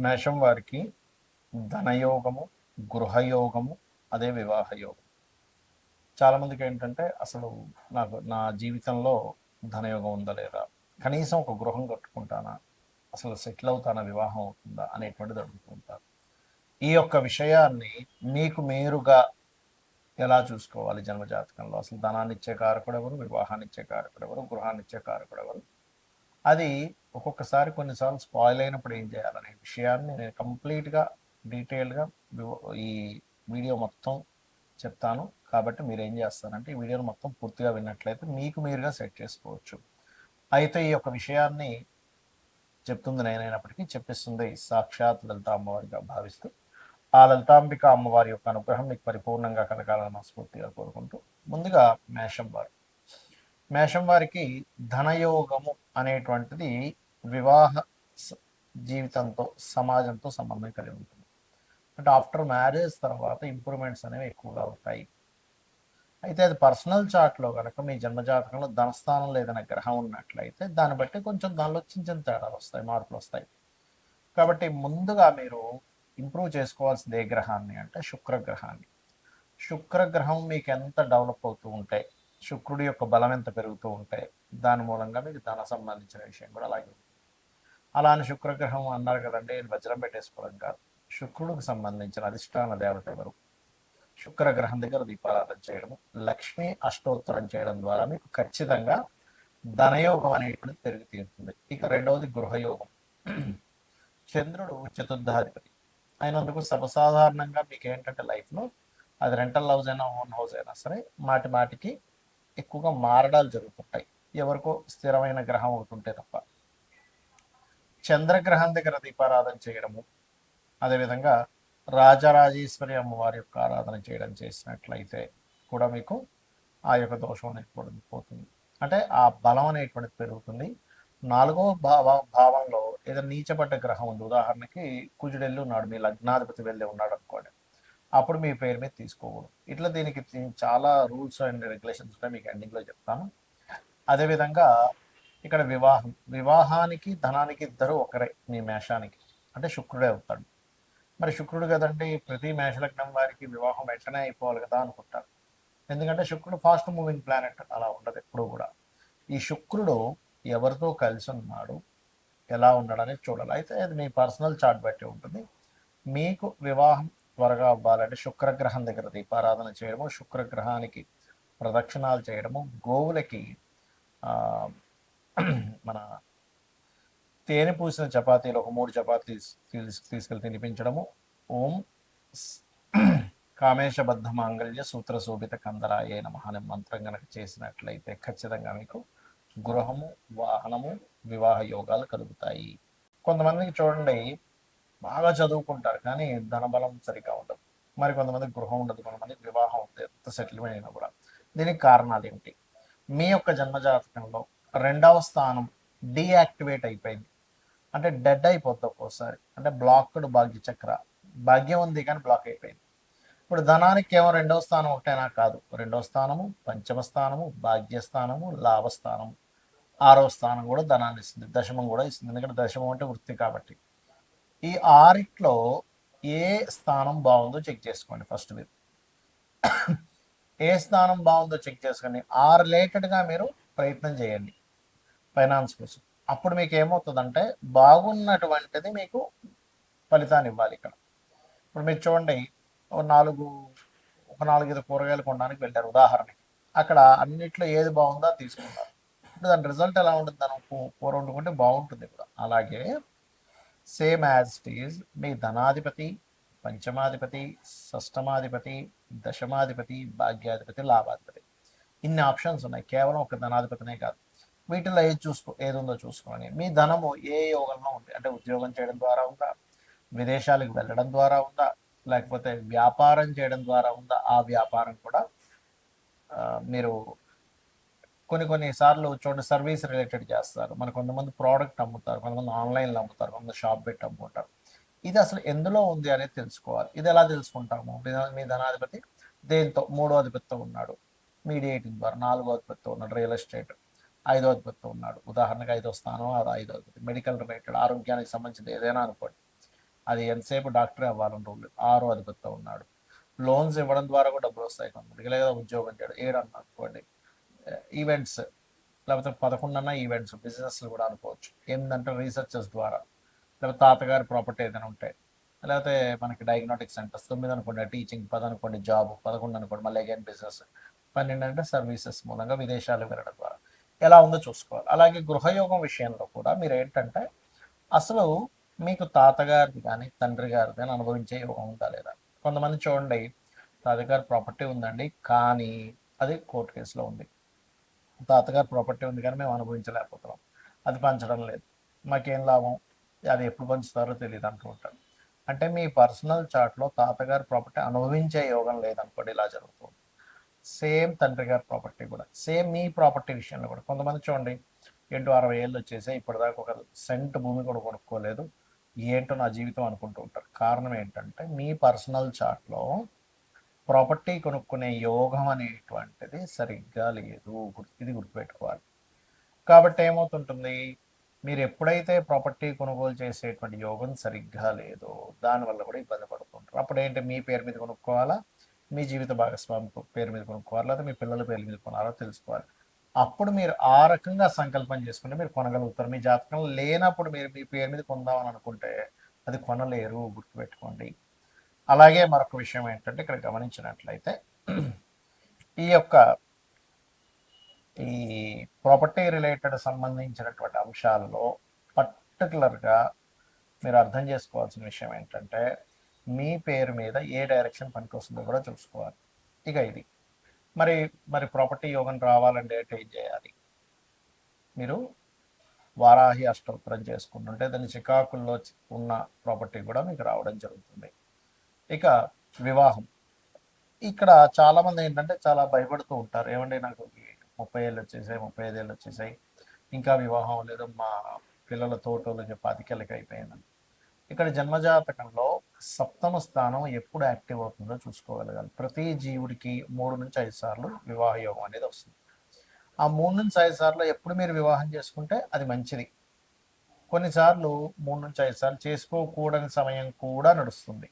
మేషం వారికి ధనయోగము, గృహయోగము, అదే వివాహ యోగం. చాలామందికి ఏంటంటే అసలు నాకు నా జీవితంలో ధనయోగం ఉందా లేదా, కనీసం ఒక గృహం కట్టుకుంటానా, అసలు సెటిల్ అవుతానా, వివాహం అవుతుందా అనేటువంటిది అడుగుతుంటారు. ఈ యొక్క విషయాన్ని మీకు మీరుగా ఎలా చూసుకోవాలి జన్మజాతకంలో? అసలు ధనాన్ని ఇచ్చే కారకుడు ఎవరు, వివాహాన్ని ఇచ్చే కారకుడు ఎవరు, గృహాన్ని ఇచ్చే కారకుడు ఎవరు, అది ఒక్కొక్కసారి కొన్నిసార్లు స్పాయిల్ అయినప్పుడు ఏం చేయాలనే విషయాన్ని నేను కంప్లీట్గా డీటెయిల్డ్గా ఈ వీడియో మొత్తం చెప్తాను. కాబట్టి మీరు ఏం చేస్తారంటే ఈ వీడియోని మొత్తం పూర్తిగా విన్నట్లయితే మీకు మీరుగా సెట్ చేసుకోవచ్చు. అయితే ఈ యొక్క విషయాన్ని చెప్తుంది నేనైనప్పటికీ చెప్పిస్తుంది సాక్షాత్ లలిత అమ్మవారిగా భావిస్తూ ఆ లలితాంబిక అమ్మవారి యొక్క అనుగ్రహం మీకు పరిపూర్ణంగా కలగాలని మనస్ఫూర్తిగా కోరుకుంటూ, ముందుగా మేషం వారు. మేషం వారికి ధనయోగము అనేటువంటిది వివాహ జీవితంతో, సమాజంతో సంబంధం కలిగి ఉంటుంది. అంటే ఆఫ్టర్ మ్యారేజ్ తర్వాత ఇంప్రూవ్మెంట్స్ అనేవి ఎక్కువగా ఉంటాయి. అయితే అది పర్సనల్ చార్ట్లో కనుక మీ జన్మజాతకంలో ధనస్థానంలో ఏదైనా గ్రహం ఉన్నట్లయితే దాన్ని బట్టి కొంచెం దానిలో చిన్న చిన్న తేడాలు వస్తాయి, మార్పులు వస్తాయి. కాబట్టి ముందుగా మీరు ఇంప్రూవ్ చేసుకోవాల్సింది ఏ గ్రహాన్ని అంటే శుక్రగ్రహాన్ని. శుక్రగ్రహం మీకు ఎంత డెవలప్ అవుతూ ఉంటే, శుక్రుడి యొక్క బలం ఎంత పెరుగుతూ ఉంటే, దాని మూలంగా మీకు ధన సంబంధించిన విషయం కూడా అలాగే ఉంటుంది. అలా అని శుక్రగ్రహం అన్నారు కదండి వజ్రం పెట్టేసుకోవడం కాదు. శుక్రుడికి సంబంధించిన అధిష్టాన దేవత ఎవరు, శుక్రగ్రహం దగ్గర దీపారాధన చేయడము, లక్ష్మీ అష్టోత్తరం చేయడం ద్వారా మీకు ఖచ్చితంగా ధనయోగం అనేటువంటిది పెరిగి తీరుతుంది. ఇక రెండవది గృహయోగం. చంద్రుడు చతుర్థాధిపతి అయినందుకు సర్వసాధారణంగా మీకు ఏంటంటే లైఫ్లో అది రెంటల్ హౌస్ అయినా ఓన్ హౌస్ అయినా సరే మాటి మాటికి ఎక్కువగా మారడాలు జరుగుతుంటాయి, ఎవరికో స్థిరమైన గ్రహం ఒకటి ఉంటే తప్ప. చంద్రగ్రహం దగ్గర దీపారాధన చేయడము, అదేవిధంగా రాజరాజేశ్వరి అమ్మవారి యొక్క ఆరాధన చేయడం చేసినట్లయితే కూడా మీకు ఆ యొక్క దోషం అనేటువంటిది పోతుంది. అంటే ఆ బలం అనేటువంటిది పెరుగుతుంది. నాలుగవ భావంలో ఏదైనా నీచపడ్డ గ్రహం ఉంది, ఉదాహరణకి కుజుడెల్లి ఉన్నాడు, మీ లగ్నాధిపతి వెళ్ళి ఉన్నాడు అనుకోండి, అప్పుడు మీ పేరు మీద తీసుకోకూడదు. ఇట్లా దీనికి చాలా రూల్స్ అండ్ రెగ్యులేషన్స్ ఉంటాయి, మీకు ఎండింగ్లో చెప్తాను. అదేవిధంగా ఇక్కడ వివాహానికి ధనానికి ఇద్దరు ఒకరే మీ మేషానికి, అంటే శుక్రుడే అవుతాడు. మరి శుక్రుడు కదండి ప్రతి మేషలగ్నం వారికి వివాహం వెంటనే అయిపోవాలి కదా అనుకుంటారు. ఎందుకంటే శుక్రుడు ఫాస్ట్ మూవింగ్ ప్లానెట్, అలా ఉండదు ఎప్పుడు కూడా. ఈ శుక్రుడు ఎవరితో కలిసి ఉన్నాడు, ఎలా ఉన్నాడనేది చూడాలి. అయితే అది మీ పర్సనల్ చార్ట్ బట్టి ఉంటుంది. మీకు వివాహం త్వరగా అవ్వాలంటే శుక్రగ్రహం దగ్గర దీపారాధన చేయడము, శుక్రగ్రహానికి ప్రదక్షిణాలు చేయడము, గోవులకి మన తేనె పూసిన చపాతీలు ఒక 3 చపాతీలు తీసుకెళ్ళి తినిపించడము, ఓం కామేశబద్ధ మాంగళ్య సూత్ర శోభిత కందరాయే నమః అనే మంత్రం కనుక చేసినట్లయితే ఖచ్చితంగా మీకు గృహము, వాహనము, వివాహ యోగాలు కలుగుతాయి. కొంతమందికి చూడండి బాగా చదువుకుంటారు కానీ ధనబలం సరిగ్గా ఉండదు, మరి కొంతమందికి గృహం ఉండదు, కొంతమందికి వివాహం ఉంది ఎంత సెటిల్మెంట్ అయినా కూడా. దీనికి కారణాలు ఏమిటి? మీ యొక్క జన్మజాతకంలో రెండవ స్థానం డీయాక్టివేట్ అయిపోయింది, అంటే డెడ్ అయిపోద్ది ఒక్కోసారి, అంటే బ్లాక్డ్ భాగ్య చక్ర, భాగ్యం ఉంది కానీ బ్లాక్ అయిపోయింది. ఇప్పుడు ధనానికి కేవలం రెండవ స్థానం ఒకటైనా కాదు, రెండవ స్థానము, పంచమ స్థానము, భాగ్యస్థానము, లాభస్థానము, ఆరవ స్థానం కూడా ధనాన్ని ఇస్తుంది, దశమం కూడా ఇస్తుంది, ఎందుకంటే దశమం అంటే వృత్తి కాబట్టి. ఈ ఆరిట్లో ఏ స్థానం బాగుందో చెక్ చేసుకోండి ఫస్ట్ మీరు. ఏ స్థానం బాగుందో చెక్ చేసుకొని ఆ రిలేటెడ్గా మీరు ప్రయత్నం చేయండి ఫైనాన్స్ కోసం. అప్పుడు మీకు ఏమవుతుందంటే బాగున్నటువంటిది మీకు ఫలితాన్ని ఇవ్వాలి. ఇక్కడ ఇప్పుడు మీరు చూడండి, ఒక 4-5 కూరగాయలు కొనడానికి వెళ్ళారు ఉదాహరణకి, అక్కడ అన్నిట్లో ఏది బాగుందో తీసుకున్నారు. ఇప్పుడు దాని రిజల్ట్ ఎలా ఉంటుంది, దాని కూర వండుకుంటే బాగుంటుంది కూడా. అలాగే సేమ్ యాజ్ ఇట్ ఈజ్ మీ ధనాధిపతి, పంచమాధిపతి, షష్టమాధిపతి, దశమాధిపతి, భాగ్యాధిపతి, లాభాధిపతి, ఇన్ని ఆప్షన్స్ ఉన్నాయి, కేవలం ఒక ధనాధిపతినే కాదు. వీటిలో ఏది ఉందో చూసుకోండి. మీ ధనము ఏ యోగంలో ఉంది, అంటే ఉద్యోగం చేయడం ద్వారా ఉందా, విదేశాలకు వెళ్ళడం ద్వారా ఉందా, లేకపోతే వ్యాపారం చేయడం ద్వారా ఉందా, ఆ వ్యాపారం కూడా మీరు కొన్ని సార్లు చూడండి సర్వీస్ రిలేటెడ్ చేస్తారు, మన కొంతమంది ప్రోడక్ట్ అమ్ముతారు, కొంతమంది ఆన్లైన్లో అమ్ముతారు, కొంతమంది షాప్ పెట్టి అమ్ముకుంటారు. ఇది అసలు ఎందులో ఉంది అనేది తెలుసుకోవాలి. ఇది ఎలా తెలుసుకుంటాము? మీ ధనాధిపతి దేంతో, 3వ అధిపతితో ఉన్నాడు మీడియేటింగ్ ద్వారా, 4వ అధిపతితో ఉన్నాడు రియల్ ఎస్టేట్, 5వ అధిపతితో ఉన్నాడు ఉదాహరణకు 5వ స్థానం, అది 5వ అధిపతి మెడికల్ రిలేటెడ్ ఆరోగ్యానికి సంబంధించిన ఏదైనా అనుకోండి, అది ఎంతసేపు డాక్టరే అవ్వాలని రూల్ లేదు. 6 అధిపతితో ఉన్నాడు. లోన్స్ ఇవ్వడం ద్వారా కూడా డబ్బులు వస్తాయి కొంతమందికి, లేదా ఉద్యోగం చేయడం 7 అనుకోండి. ఈవెంట్స్ లేకపోతే 11 అన్న ఈవెంట్స్, బిజినెస్లు కూడా అనుకోవచ్చు. ఏంటంటే రీసెర్చెస్ ద్వారా, లేకపోతే తాతగారి ప్రాపర్టీ ఏదైనా ఉంటే, లేకపోతే మనకి డయాగ్నోటిక్ సెంటర్స్. 9 అనుకోండి టీచింగ్, 10 అనుకోండి జాబ్, 11 అనుకోండి మళ్ళీ అగైన్ బిజినెస్, 12 అంటే సర్వీసెస్ మూలంగా విదేశాలు వెళ్ళడం ద్వారా ఎలా ఉందో చూసుకోవాలి. అలాగే గృహయోగం విషయంలో కూడా మీరు ఏంటంటే అసలు మీకు తాతగారిది కానీ తండ్రి గారిది కానీ అనుభవించే యోగం ఉందా లేదా. కొంతమంది చూడండి, తాతగారి ప్రాపర్టీ ఉందండి కానీ అది కోర్టు కేసులో ఉంది. తాతగారి ప్రాపర్టీ ఉంది కానీ మేము అనుభవించలేకపోతున్నాం, అది పంచడం లేదు, మాకేం లాభం, అది ఎప్పుడు పంచుతారో తెలియదు అంటూ ఉంటారు. అంటే మీ పర్సనల్ చార్ట్లో తాతగారి ప్రాపర్టీ అనుభవించే యోగం లేదనుకోండి, ఇలా జరుగుతుంది. సేమ్ తండ్రి గారి ప్రాపర్టీ కూడా, సేమ్ మీ ప్రాపర్టీ విషయంలో కూడా కొంతమంది చూడండి, 60 ఏళ్ళు వచ్చేసి ఇప్పటిదాకా ఒక సెంట్ భూమి కూడా కొనుక్కోలేదు, ఏంటో నా జీవితం అనుకుంటూ ఉంటారు. కారణం ఏంటంటే మీ పర్సనల్ చార్ట్లో ప్రాపర్టీ కొనుక్కునే యోగం అనేటువంటిది సరిగ్గా లేదు. ఇది గుర్తుపెట్టుకోవాలి. కాబట్టి ఏమవుతుంటుంది, మీరు ఎప్పుడైతే ప్రాపర్టీ కొనుగోలు చేసేటువంటి యోగం సరిగ్గా లేదో దానివల్ల కూడా ఇబ్బంది పడుతుంటారు. అప్పుడు ఏంటి, మీ పేరు మీద కొనుక్కోవాలా, మీ జీవిత భాగస్వామి పేరు మీద కొనుక్కోవాలి, లేదా మీ పిల్లల పేరు మీద కొనాలో తెలుసుకోవాలి. అప్పుడు మీరు ఆ రకంగా సంకల్పం చేసుకుంటే మీరు కొనగలుగుతారు. మీ జాతకం లేనప్పుడు మీరు మీ పేరు మీద కొందామని అనుకుంటే అది కొనలేరు, గుర్తుపెట్టుకోండి. అలాగే మరొక విషయం ఏంటంటే ఇక్కడ గమనించినట్లయితే ఈ యొక్క ఈ ప్రాపర్టీ రిలేటెడ్ సంబంధించినటువంటి అంశాలలో పర్టికులర్గా మీరు అర్థం చేసుకోవాల్సిన విషయం ఏంటంటే మీ పేరు మీద ఏ డైరెక్షన్ పనికొస్తుందో కూడా చూసుకోవాలి. ఇక ఇది మరి మరి ప్రాపర్టీ యోగం రావాలంటే ఏం చేయాలి, మీరు వారాహి అష్టోత్తరం చేసుకుంటుంటే దాని చికాకుల్లో ఉన్న ప్రాపర్టీ కూడా మీకు రావడం జరుగుతుంది. ఇక వివాహం, ఇక్కడ చాలామంది ఏంటంటే చాలా భయపడుతూ ఉంటారు. ఏమంటే నాకు 30 ఏళ్ళు వచ్చేసాయి, 35 ఏళ్ళు వచ్చేసాయి, ఇంకా వివాహం లేదు, మా పిల్లల తోటోళ్ళకి 25 అయిపోయిందని. ఇక్కడ జన్మజాతకంలో సప్తమ స్థానం ఎప్పుడు యాక్టివ్ అవుతుందో చూసుకోగలగాలి. ప్రతి జీవుడికి 3 నుంచి 5 సార్లు వివాహ యోగం అనేది వస్తుంది. ఆ 3 నుంచి 5 సార్లు ఎప్పుడు మీరు వివాహం చేసుకుంటే అది మంచిది. కొన్నిసార్లు 3 నుంచి 5 సార్లు చేసుకోకూడని సమయం కూడా నడుస్తుంది.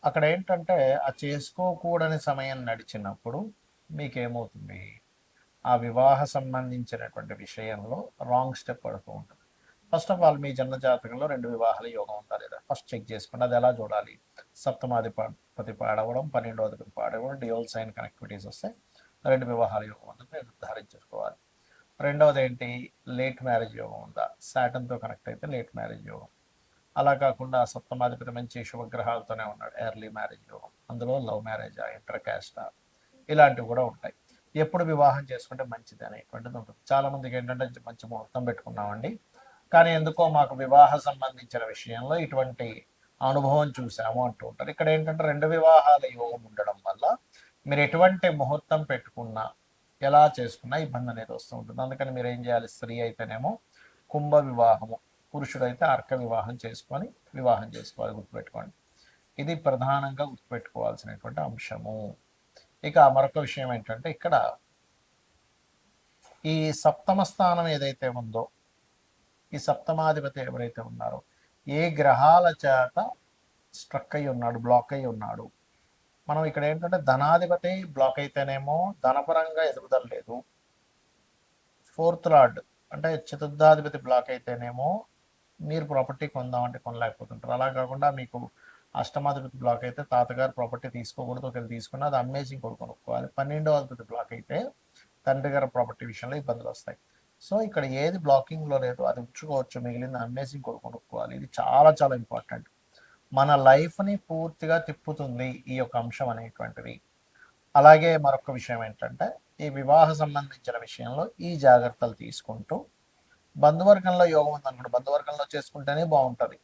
అక్కడ ఏంటంటే ఆ చేసుకోకూడని సమయం నడిచినప్పుడు మీకేమవుతుంది, ఆ వివాహ సంబంధించినటువంటి విషయంలో రాంగ్ స్టెప్ పడుతూ ఉంటుంది. ఫస్ట్ ఆఫ్ ఆల్ మీ జన్మ జాతకంలో 2 వివాహాల యోగం ఉందా లేదా ఫస్ట్ చెక్ చేసుకోండి. అది ఎలా చూడాలి, సప్తమాధిపతి పాడవడం, 12వ అధిపతి పాడవడం, డ్యూయల్ సైన్ కనెక్టివిటీస్ వస్తే 2 వివాహాల యోగం ఉందని మీరు నిర్ధారించుకోవాలి. రెండవది ఏంటి, లేట్ మ్యారేజ్ యోగం ఉందా, సాటన్తో కనెక్ట్ అయితే లేట్ మ్యారేజ్ యోగం. అలా కాకుండా సప్తమాధిపతి మంచి శుభగ్రహాలతోనే ఉన్నాడు, ఎర్లీ మ్యారేజ్ యోగం, అందులో లవ్ మ్యారేజ్, ఇంటర్ క్యాస్ట్, ఇలాంటివి కూడా ఉంటాయి. ఎప్పుడు వివాహం చేసుకుంటే మంచిది అనేటువంటిది ఉంటుంది. చాలా మందికి ఏంటంటే మంచి ముహూర్తం పెట్టుకున్నామండి కానీ ఎందుకో మాకు వివాహ సంబంధించిన విషయంలో ఇటువంటి అనుభవం చూసాము అంటూ ఉంటారు. ఇక్కడ ఏంటంటే 2 వివాహాల యోగం ఉండడం వల్ల మీరు ఎటువంటి ముహూర్తం పెట్టుకున్నా ఎలా చేసుకున్నా ఇబ్బంది అనేది వస్తూ ఉంటుంది. అందుకని మీరు ఏం చేయాలి, స్త్రీ అయితేనేమో కుంభ వివాహము, పురుషుడైతే అర్క వివాహం చేసుకొని వివాహం చేసుకోవాలి, గుర్తుపెట్టుకోండి. ఇది ప్రధానంగా గుర్తుపెట్టుకోవాల్సినటువంటి అంశము. ఇక మరొక విషయం ఏంటంటే ఇక్కడ ఈ సప్తమ స్థానం ఏదైతే ఉందో, ఈ సప్తమాధిపతి ఎవరైతే ఉన్నారో ఏ గ్రహాల చేత స్ట్రక్ అయి ఉన్నాడు, బ్లాక్ అయి ఉన్నాడు. మనం ఇక్కడ ఏంటంటే ధనాధిపతి బ్లాక్ అయితేనేమో ధనపరంగా ఎదుగుదల లేదు. 4th లార్డ్ అంటే చతుర్థాధిపతి బ్లాక్ అయితేనేమో మీరు ప్రాపర్టీ కొందామంటే కొనలేకపోతుంటారు. అలా కాకుండా మీకు అష్టమాధిపతి బ్లాక్ అయితే తాతగారు ప్రాపర్టీ తీసుకోకూడదు, ఒకవేళ తీసుకున్న అది అమ్మేసి ఇంకోటి కొనుక్కోవాలి. 12వ అధిపతి బ్లాక్ అయితే తండ్రి గారి ప్రాపర్టీ విషయంలో ఇబ్బందులు వస్తాయి. సో ఇక్కడ ఏది బ్లాకింగ్లో లేదో అది ఉంచుకోవచ్చు, మిగిలిన అమ్మేసి ఇంకోటి కొనుక్కోవాలి. ఇది చాలా చాలా ఇంపార్టెంట్, మన లైఫ్ని పూర్తిగా తిప్పుతుంది ఈ యొక్క అంశం అనేటువంటిది. అలాగే మరొక విషయం ఏంటంటే ఈ వివాహ సంబంధించిన విషయంలో ఈ జాగ్రత్తలు తీసుకుంటూ, బంధువర్గంలో యోగం ఉందనుకోండి, బంధువర్గంలో చేసుకుంటేనే బాగుంటుంది.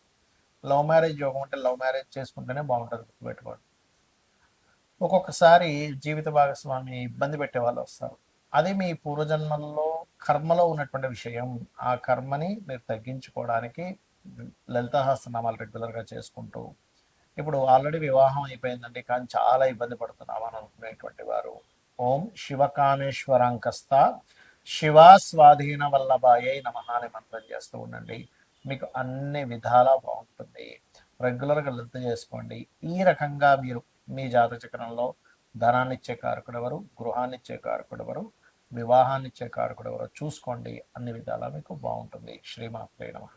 లవ్ మ్యారేజ్ యోగం ఉంటే లవ్ మ్యారేజ్ చేసుకుంటేనే బాగుంటుంది, గుర్తుపెట్టుకోండి. ఒక్కొక్కసారి జీవిత భాగస్వామి ఇబ్బంది పెట్టే వాళ్ళు వస్తారు. అది మీ పూర్వజన్మల్లో కర్మలో ఉన్నటువంటి విషయం. ఆ కర్మని మీరు తగ్గించుకోవడానికి లలితాసహస్రనామాలు రెగ్యులర్గా చేసుకుంటూ, ఇప్పుడు ఆల్రెడీ వివాహం అయిపోయిందండి కానీ చాలా ఇబ్బంది పడుతున్నాం అని అనుకునేటువంటి వారు ఓం శివకామేశ్వరాంకస్త శివా స్వాధీన వల్లభాయై నమః అని మంత్రం చేస్తూ ఉండండి. మీకు అన్ని విధాలా బాగుంటుంది. రెగ్యులర్గా లలిత చేసుకోండి. ఈ రకంగా మీరు మీ జాతక చక్రంలో ధనాన్నిచ్చే కారకుడు ఎవరు, గృహాన్నిచ్చే కారకుడు ఎవరు, వివాహాన్నిచ్చే కారకుడు ఎవరు చూసుకోండి. అన్ని విధాలా మీకు బాగుంటుంది. శ్రీమాత్రే నమః.